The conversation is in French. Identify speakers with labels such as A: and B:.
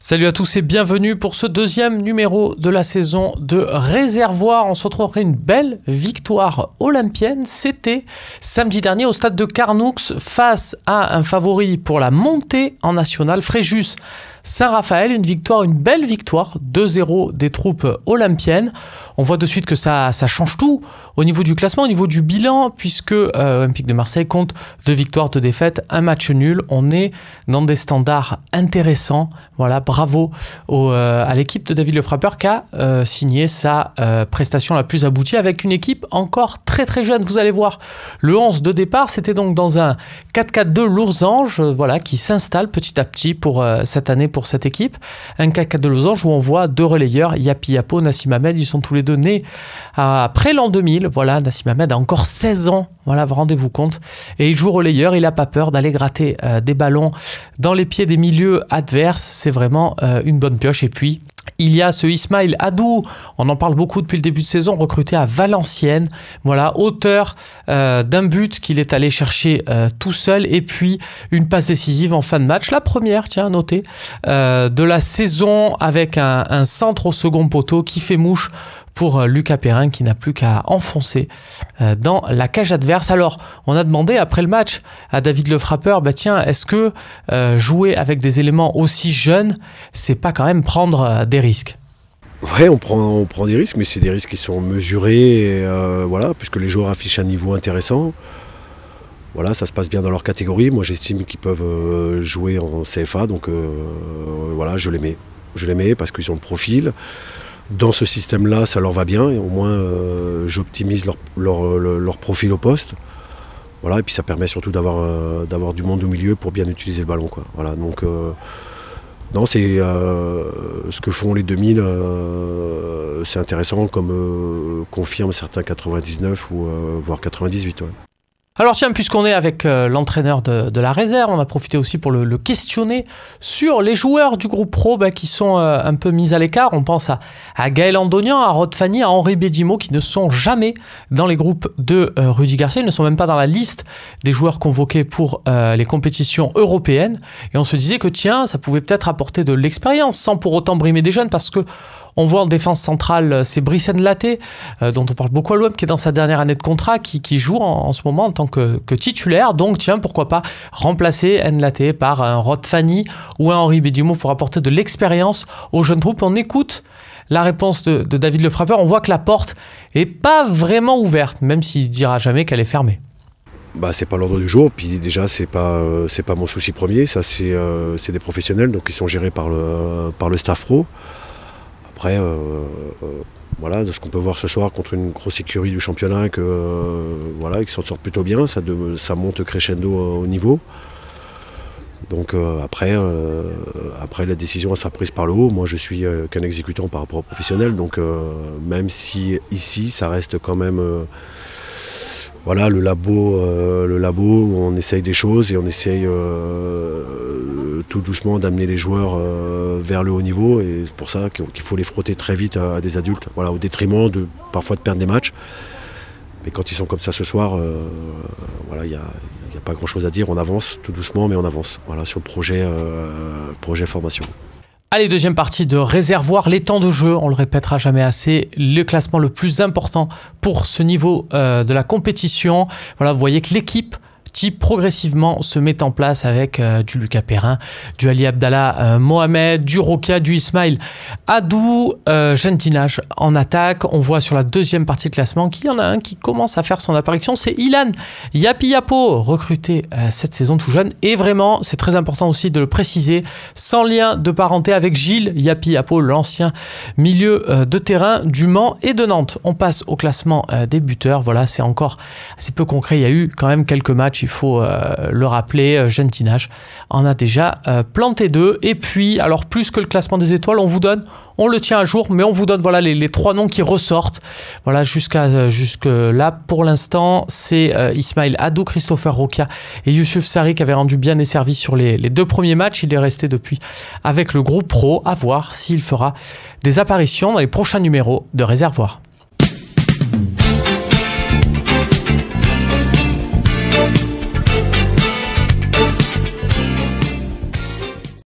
A: Salut à tous et bienvenue pour ce deuxième numéro de la saison de Réservoir. On se retrouve après une belle victoire olympienne. C'était samedi dernier au stade de Carnoux face à un favori pour la montée en nationale, Fréjus Saint-Raphaël. Une belle victoire, 2-0 des troupes olympiennes. On voit de suite que ça change tout au niveau du classement, au niveau du bilan, puisque Olympique de Marseille compte 2 victoires, 2 défaites, 1 match nul. On est dans des standards intéressants. Voilà, bravo à l'équipe de David Le Frappeur qui a signé sa prestation la plus aboutie avec une équipe encore très très jeune. Vous allez voir, le 11 de départ, c'était donc dans un 4-4-2 Losange, voilà, qui s'installe petit à petit pour cette année pour cette équipe. Un 4-4-2 Losange où on voit 2 relayeurs, Yapi Yapo, Nassim Hamed. Ils sont tous les deux nés après l'an 2000. Voilà, Nassim Hamed a encore 16 ans. Voilà, rendez-vous compte. Et il joue relayeur, il n'a pas peur d'aller gratter des ballons dans les pieds des milieux adverses. C'est vraiment une bonne pioche. Et puis, il y a ce Ismail Adou, on en parle beaucoup depuis le début de saison, recruté à Valenciennes. Voilà, auteur d'un but qu'il est allé chercher tout seul. Et puis, une passe décisive en fin de match. La première, tiens, notez, de la saison avec un centre au second poteau qui fait mouche pour Lucas Perrin qui n'a plus qu'à enfoncer dans la cage adverse. Alors, on a demandé après le match à David Le Frappeur, tiens, est-ce que jouer avec des éléments aussi jeunes, c'est pas quand même prendre des risques?
B: Ouais, on prend des risques, mais c'est des risques qui sont mesurés, voilà, puisque les joueurs affichent un niveau intéressant. Voilà, ça se passe bien dans leur catégorie. Moi, j'estime qu'ils peuvent jouer en CFA, donc voilà, je les mets. Je les mets parce qu'ils ont le profil. Dans ce système-là, ça leur va bien, et au moins j'optimise leur profil au poste. Voilà, et puis ça permet surtout d'avoir du monde au milieu pour bien utiliser le ballon, quoi. Voilà, donc non, c'est ce que font les 2000, c'est intéressant, comme confirment certains 99 ou voire 98. Ouais.
A: Alors tiens, puisqu'on est avec l'entraîneur de la réserve, on a profité aussi pour le questionner sur les joueurs du groupe pro qui sont un peu mis à l'écart. On pense à Gaël Andonian, à Rod Fanny, à Henri Bédimo qui ne sont jamais dans les groupes de Rudy Garcia. Ils ne sont même pas dans la liste des joueurs convoqués pour les compétitions européennes. Et on se disait que tiens, ça pouvait peut-être apporter de l'expérience sans pour autant brimer des jeunes, parce que on voit en défense centrale, c'est Brice Nlaté, dont on parle beaucoup à l'OM, qui est dans sa dernière année de contrat, qui joue en ce moment en tant que titulaire. Donc tiens, pourquoi pas remplacer Nlaté par un Rod Fanny ou un Henri Bédimo pour apporter de l'expérience aux jeunes troupes. On écoute la réponse de David Le Frappeur. On voit que la porte est pas vraiment ouverte, même s'il dira jamais qu'elle est fermée.
B: C'est pas l'ordre du jour, puis déjà c'est pas mon souci premier, ça c'est des professionnels, donc ils sont gérés par le staff pro. Après, voilà, de ce qu'on peut voir ce soir contre une grosse écurie du championnat, voilà, qui s'en sort plutôt bien, ça monte crescendo au niveau. Donc après la décision sera prise par le haut. Moi je suis qu'un exécutant par rapport aux professionnels, donc même si ici ça reste quand même voilà, le labo où on essaye des choses et on essaye tout doucement d'amener les joueurs vers le haut niveau, et c'est pour ça qu'il faut les frotter très vite à des adultes, voilà, au détriment parfois de perdre des matchs. Mais quand ils sont comme ça ce soir, voilà, il n'y a pas grand chose à dire, on avance tout doucement, mais on avance, voilà, sur le projet formation.
A: Allez, deuxième partie de Réservoir, les temps de jeu, on le répétera jamais assez, le classement le plus important pour ce niveau de la compétition. Voilà, vous voyez que l'équipe type progressivement se met en place avec du Lucas Perrin, du Ali Abdallah Mohamed, du Rokia, du Ismail Adou, Gentinage en attaque. On voit sur la deuxième partie de classement qu'il y en a un qui commence à faire son apparition, c'est Ilan Yapi Yapo, recruté cette saison tout jeune, et vraiment c'est très important aussi de le préciser, sans lien de parenté avec Gilles Yapi Yapo, l'ancien milieu de terrain du Mans et de Nantes. On passe au classement des buteurs. Voilà, c'est encore assez peu concret, il y a eu quand même quelques matchs, il faut le rappeler. Gentinage en a déjà planté 2. Et puis, alors plus que le classement des étoiles, on le tient à jour, mais on vous donne voilà, les 3 noms qui ressortent. Voilà, jusque là, pour l'instant, c'est Ismail Adou, Christopher Rokia et Youssouf Sarri qui avaient rendu bien des services sur les 2 premiers matchs. Il est resté depuis avec le groupe pro. À voir s'il fera des apparitions dans les prochains numéros de Réservoir.